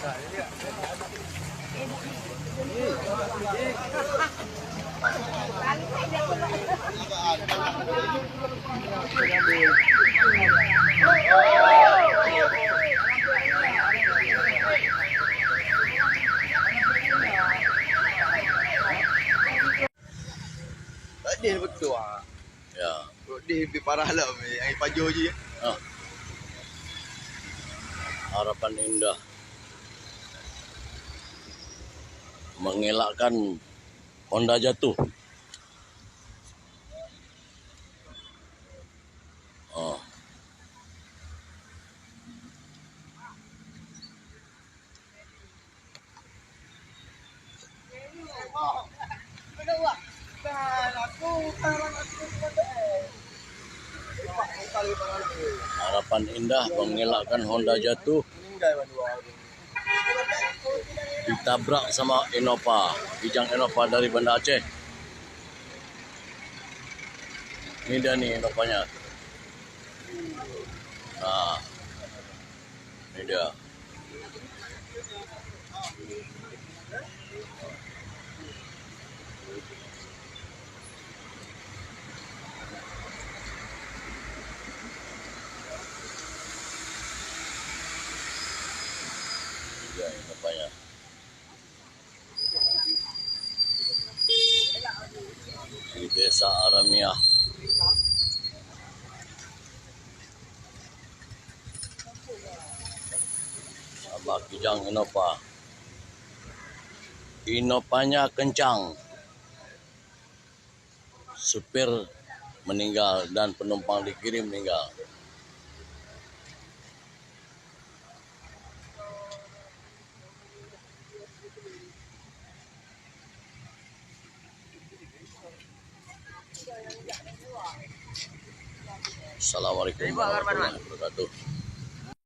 Dia betul ah. Ya. Dia lebih parah lah yang paju je. Ah. Harapan Indah mengelakkan Honda jatuh. Oh. Harapan Indah mengelakkan Honda jatuh. Ditabrak sama Innova, Kijang Innova dari Banda Aceh. Ini dia nih Innovanya. Nah, ini dia. Ini dia Innovanya. Di Desa Aramiah. Sama Kijang Innova. Innovanya kencang. Supir meninggal dan penumpang di kiri meninggal. Assalamualaikum warahmatullahi wabarakatuh.